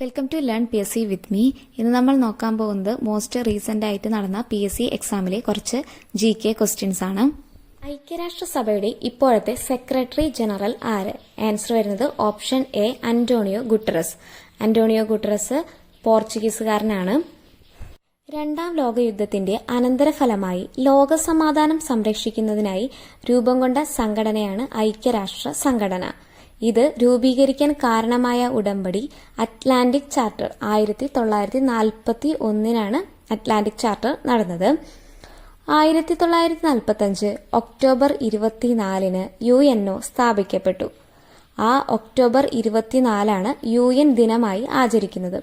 Welcome to learn PSC with me. ഇന്ന് നമ്മൾ നോക്കാൻ പോകുന്നത് മോസ്റ്റ് റീസെന്റ് ആയിട്ട് നടന്ന PSC എക്സാമിലെ കുറച്ച് GK ക്വസ്റ്റ്യൻസ് ആണ്. ഐക്യരാഷ്ട്രസഭയുടെ ഇപ്പോഴത്തെ സെക്രട്ടറി ജനറൽ ആര്? ആൻസർ വരുന്നത് option A Antonio Guterres. Antonio Guterres പോർച്ചുഗീസുകാരനാണ്. രണ്ടാം ലോകയുദ്ധത്തിന്റെ അനന്തരഫലമായി ലോകസമാധാനം സംരക്ഷിക്കുന്നതിനായി രൂപം കൊണ്ട സംഘടനയാണ് ഐക്യരാഷ്ട്ര സംഘടന. ഇത് രൂപീകരിക്കാൻ കാരണമായ ഉടമ്പടി അറ്റ്ലാന്റിക് ചാർട്ടർ 1941 അറ്റ്ലാന്റിക് ചാർട്ടർ നടന്നത്. 1945 ഒക്ടോബർ 24 UNO സ്ഥാപിക്കപ്പെട്ടു. ആ ഒക്ടോബർ 24 UN ദിനമായി ആചരിക്കുന്നത്.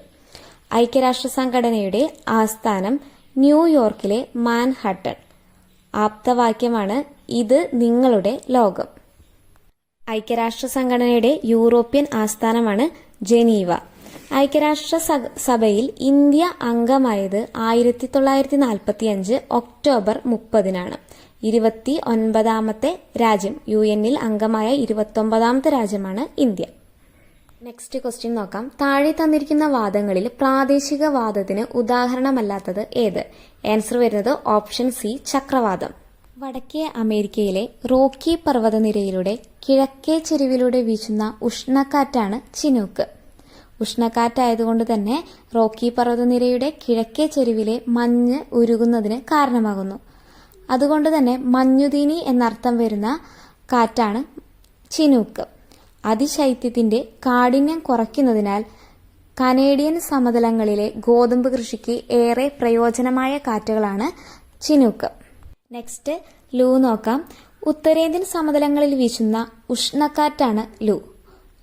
ഐക്യരാഷ്ട്ര സംഘടനയുടെ ആസ്ഥാനം ന്യൂയോർക്കിലെ മാൻഹട്ടൻ. ആപ്തവാക്യമാണ് ഇത് നിങ്ങളുടെ ലോകം. ഐക്യരാഷ്ട്ര സംഘടനയുടെ യൂറോപ്യൻ ആസ്ഥാനമാണ് ജനീവ. ഐക്യരാഷ്ട്ര സഭയിൽ ഇന്ത്യ അംഗമായത് 1945 ഒക്ടോബർ 30 29ാമത്തെ രാജ്യം. UNൽ അംഗമായ 29ാമത്തെ രാജ്യമാണ് ഇന്ത്യ. നെക്സ്റ്റ് ക്വസ്റ്റ്യൻ നോക്കാം. താഴെ തന്നിരിക്കുന്ന വാദങ്ങളിൽ പ്രാദേശികവാദത്തിന് ഉദാഹരണമല്ലാത്തത് ഏത്? ആൻസർ വരുന്നത് ഓപ്ഷൻ സി ചക്രവാദം. വടക്കേ അമേരിക്കയിലെ റോക്കി പർവ്വതനിരയിലൂടെ കിഴക്കേ ചെരിവിലൂടെ വീശുന്ന ഉഷ്ണക്കാറ്റാണ് ചിനൂക്ക്. ഉഷ്ണക്കാറ്റായതുകൊണ്ട് തന്നെ റോക്കി പർവ്വതനിരയുടെ കിഴക്കേ ചെരിവിലെ മഞ്ഞ് ഉരുകുന്നതിന് കാരണമാകുന്നു. അതുകൊണ്ട് തന്നെ മഞ്ഞുതീനി എന്നർത്ഥം വരുന്ന കാറ്റാണ് ചിനൂക്ക്. അതിശൈത്യത്തിന്റെ കാഠിന്യം കുറയ്ക്കുന്നതിനാൽ കനേഡിയൻ സമതലങ്ങളിലെ ഗോതമ്പ് കൃഷിക്ക് ഏറെ പ്രയോജനമായ കാറ്റുകളാണ് ചിനൂക്ക്. നെക്സ്റ്റ് ലൂ നോക്കാം. ഉത്തരേന്ത്യൻ സമതലങ്ങളിൽ വീശുന്ന ഉഷ്ണക്കാറ്റാണ് ലൂ.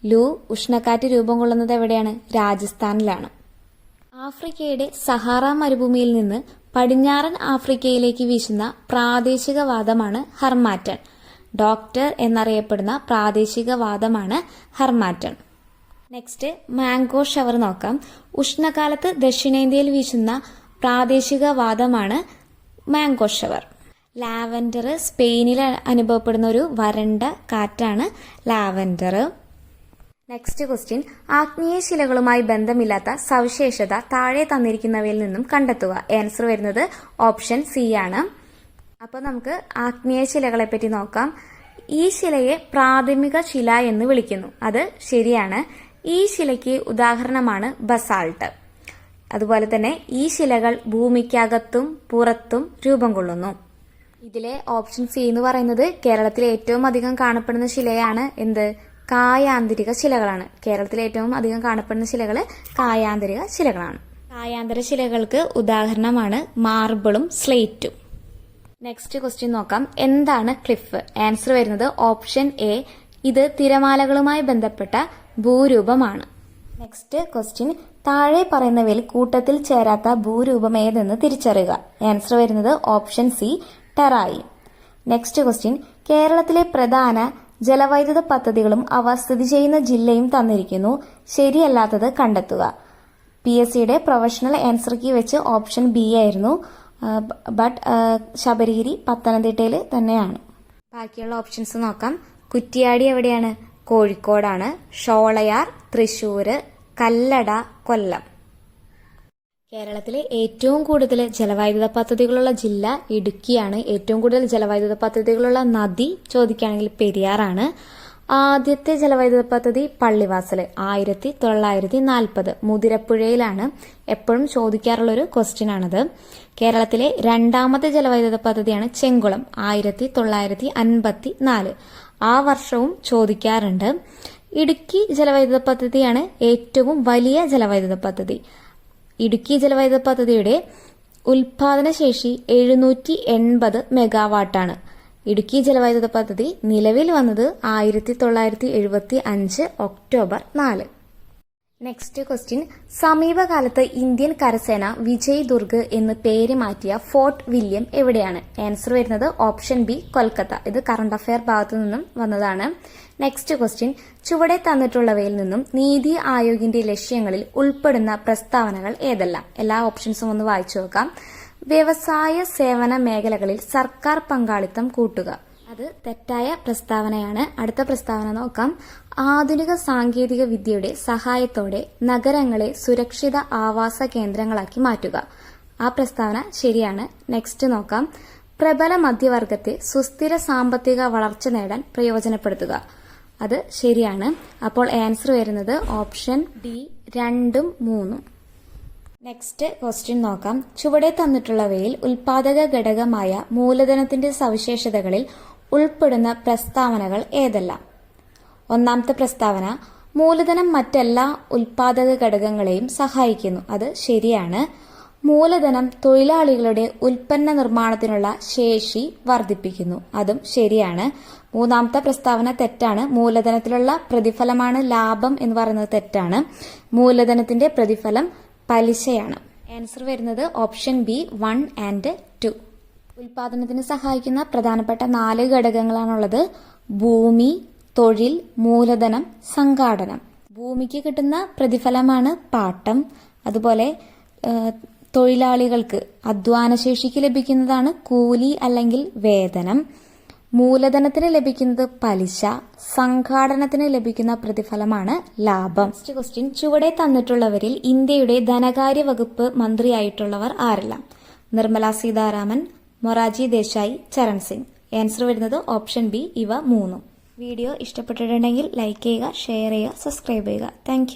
ലൂ ഉഷ്ണക്കാറ്റ് രൂപം കൊള്ളുന്നത് എവിടെയാണ്? രാജസ്ഥാനിലാണ്. ആഫ്രിക്കയുടെ സഹാറ മരുഭൂമിയിൽ നിന്ന് പടിഞ്ഞാറൻ ആഫ്രിക്കയിലേക്ക് വീശുന്ന പ്രാദേശികവാദമാണ് ഹർമാറ്റൺ. ഡോക്ടർ എന്നറിയപ്പെടുന്ന പ്രാദേശികവാദമാണ് ഹർമാറ്റൺ. നെക്സ്റ്റ് മാംഗോ ഷവർ നോക്കാം. ഉഷ്ണകാലത്ത് ദക്ഷിണേന്ത്യയിൽ വീശുന്ന പ്രാദേശികവാദമാണ് മാംഗോ ഷവർ. ലാവൻഡർ സ്പെയിനിൽ അനുഭവപ്പെടുന്ന ഒരു വരണ്ട കാറ്റാണ് ലാവൻഡർ. Next question. ആഗ്നേയ ശിലകളുമായി ബന്ധമില്ലാത്ത സവിശേഷത താഴെ തന്നിരിക്കുന്നവയിൽ നിന്നും കണ്ടെത്തുക. ആൻസർ വരുന്നത് ഓപ്ഷൻ സി ആണ്. അപ്പോൾ നമുക്ക് ആഗ്നേയ ശിലകളെ പറ്റി നോക്കാം. ഈ ശിലയെ പ്രാഥമിക ശില എന്ന് വിളിക്കുന്നു. അത് ശരിയാണ്. ഈ ശിലയ്ക്ക് ഉദാഹരണമാണ് ബസാൾട്ട്. അതുപോലെ തന്നെ ഈ ശിലകൾ ഭൂമിക്കകത്തും പുറത്തും രൂപം കൊള്ളുന്നു. ഇതിലെ ഓപ്ഷൻ സി എന്ന് പറയുന്നത് കേരളത്തിലെ ഏറ്റവും അധികം കാണപ്പെടുന്ന ശിലയാണ് എന്ത്? കായാന്തരിക ശിലകളാണ്. കേരളത്തിലെ ഏറ്റവും അധികം കാണപ്പെടുന്ന ശിലകൾ കായാന്തരിക ശിലകളാണ്. കായാന്തര ശിലകൾക്ക് ഉദാഹരണമാണ് മാർബിളും സ്ലേറ്റും. നെക്സ്റ്റ് ക്വസ്റ്റ്യൻ നോക്കാം. എന്താണ് ക്ലിഫ്? ആൻസർ വരുന്നത് ഓപ്ഷൻ എ. ഇത് തിരമാലകളുമായി ബന്ധപ്പെട്ട ഭൂരൂപമാണ്. Next question. താഴെ പറയുന്നവയിൽ കൂട്ടത്തിൽ ചേരാത്ത ഭൂരൂപം ഏതെന്ന് തിരിച്ചറിയുക. ആൻസർ വരുന്നത് option C Terai. Next question. കേരളത്തിലെ പ്രധാന ജലവൈദ്യുത പദ്ധതികളും അവ സ്ഥിതി ചെയ്യുന്ന ജില്ലയും തന്നിരിക്കുന്നു. ശരിയല്ലാത്തത് കണ്ടെത്തുക. PSCയുടെ പ്രൊഫഷണൽ ആൻസർ കീ വെച്ച് ഓപ്ഷൻ ബി ആയിരുന്നു. ബട്ട് ശബരിഗിരി പത്തനംതിട്ടയിൽ തന്നെയാണ്. ബാക്കിയുള്ള ഓപ്ഷൻസ് നോക്കാം. കുറ്റിയാടി എവിടെയാണ്? കോഴിക്കോടാണ്. ഷോളയാർ തൃശ്ശൂര്, കല്ലട കൊല്ലം. കേരളത്തിലെ ഏറ്റവും കൂടുതൽ ജലവൈദ്യുത പദ്ധതികളുള്ള ജില്ല ഇടുക്കിയാണ്. ഏറ്റവും കൂടുതൽ ജലവൈദ്യുത പദ്ധതികളുള്ള നദി ചോദിക്കുകയാണെങ്കിൽ പെരിയാറാണ്. ആദ്യത്തെ ജലവൈദ്യുത പദ്ധതി പള്ളിവാസൽ 1940 മുതിരപ്പുഴയിലാണ്. എപ്പോഴും ചോദിക്കാറുള്ള ഒരു ക്വസ്റ്റ്യൻ ആണത്. കേരളത്തിലെ രണ്ടാമത്തെ ജലവൈദ്യുത പദ്ധതിയാണ് ചെങ്കുളം 1954. ആ വർഷവും ചോദിക്കാറുണ്ട്. ഇടുക്കി ജലവൈദ്യുത പദ്ധതിയാണ് ഏറ്റവും വലിയ ജലവൈദ്യുത പദ്ധതി. ഇടുക്കി ജലവൈദ്യുത പദ്ധതിയുടെ ഉൽപാദന ശേഷി 780 മെഗാവാട്ടാണ്. ഇടുക്കി ജലവൈദ്യുത പദ്ധതി നിലവിൽ വന്നത് 1975 ഒക്ടോബർ 4. Next question. സമീപകാലത്ത് ഇന്ത്യൻ കരസേന വിജയ് ദുർഗ് എന്ന് പേര് മാറ്റിയ ഫോർട്ട് വില്യം എവിടെയാണ്? ആൻസർ വരുന്നത് ഓപ്ഷൻ ബി കൊൽക്കത്ത. ഇത് കറണ്ട് അഫയർ ഭാഗത്തു നിന്നും വന്നതാണ്. Next question. ചുവടെ തന്നിട്ടുള്ളവയിൽ നിന്നും നീതി ആയോഗിന്റെ ലക്ഷ്യങ്ങളിൽ ഉൾപ്പെടുന്ന പ്രസ്താവനകൾ ഏതെല്ലാം? എല്ലാ ഓപ്ഷൻസും ഒന്ന് വായിച്ചു നോക്കാം. വ്യവസായ സേവന മേഖലകളിൽ സർക്കാർ പങ്കാളിത്തം കൂട്ടുക. അത് തെറ്റായ പ്രസ്താവനയാണ്. അടുത്ത പ്രസ്താവന നോക്കാം. ആധുനിക സാങ്കേതിക വിദ്യയുടെ സഹായത്തോടെ നഗരങ്ങളെ സുരക്ഷിത ആവാസ കേന്ദ്രങ്ങളാക്കി മാറ്റുക. ആ പ്രസ്താവന ശരിയാണ്. നെക്സ്റ്റ് നോക്കാം. പ്രബല മധ്യവർഗത്തെ സുസ്ഥിര സാമ്പത്തിക വളർച്ച നേടാൻ പ്രയോജനപ്പെടുത്തുക. അത് ശരിയാണ്. അപ്പോൾ ആൻസർ വരുന്നത് ഓപ്ഷൻ ഡി 2ഉം 3ഉം. നെക്സ്റ്റ് ക്വസ്റ്റ്യൻ നോക്കാം. ചുവടെ തന്നിട്ടുള്ളവയിൽ ഉൽപാദക ഘടകമായ മൂലധനത്തിന്റെ സവിശേഷതകളിൽ ഉൾപ്പെടുന്ന പ്രസ്താവനകൾ ഏതെല്ലാം? ഒന്നാമത്തെ പ്രസ്താവന, മൂലധനം മറ്റെല്ലാ ഉൽപാദക ഘടകങ്ങളെയും സഹായിക്കുന്നു. അത് ശരിയാണ്. മൂലധനം തൊഴിലാളികളുടെ ഉൽപ്പന്ന നിർമ്മാണത്തിനുള്ള ശേഷി വർദ്ധിപ്പിക്കുന്നു. അതും ശരിയാണ്. മൂന്നാമത്തെ പ്രസ്താവന തെറ്റാണ്. മൂലധനത്തിലുള്ള പ്രതിഫലമാണ് ലാഭം എന്ന് പറയുന്നത് തെറ്റാണ്. മൂലധനത്തിന്റെ പ്രതിഫലം പലിശയാണ്. ആൻസർ വരുന്നത് ഓപ്ഷൻ ബി 1 and 2. ഉൽപാദനത്തിന് സഹായിക്കുന്ന പ്രധാനപ്പെട്ട 4 ഘടകങ്ങളാണുള്ളത്. ഭൂമി, തൊഴിൽ, മൂലധനം, സംഘാടനം. ഭൂമിക്ക് കിട്ടുന്ന പ്രതിഫലമാണ് പാട്ടം. അതുപോലെ തൊഴിലാളികൾക്ക് അധ്വാനശേഷിക്ക് ലഭിക്കുന്നതാണ് കൂലി അല്ലെങ്കിൽ വേതനം. മൂലധനത്തിന് ലഭിക്കുന്നത് പലിശ. സംഘാടനത്തിന് ലഭിക്കുന്ന പ്രതിഫലമാണ് ലാഭം. നെക്സ്റ്റ് ക്വസ്റ്റ്യൻ, ചുവടെ തന്നിട്ടുള്ളവരിൽ ഇന്ത്യയുടെ ധനകാര്യ വകുപ്പ് മന്ത്രിയായിട്ടുള്ളവർ ആരെല്ലാം? നിർമ്മല സീതാരാമൻ, മൊറാർജി ദേശായി, ചരൺ സിംഗ്. ആൻസർ വരുന്നത് ഓപ്ഷൻ ബി ഇവ 3ഉം. വീഡിയോ ഇഷ്ടപ്പെട്ടിട്ടുണ്ടെങ്കിൽ ലൈക്ക് ചെയ്യുക, ഷെയർ ചെയ്യുക, സബ്സ്ക്രൈബ് ചെയ്യുക. താങ്ക്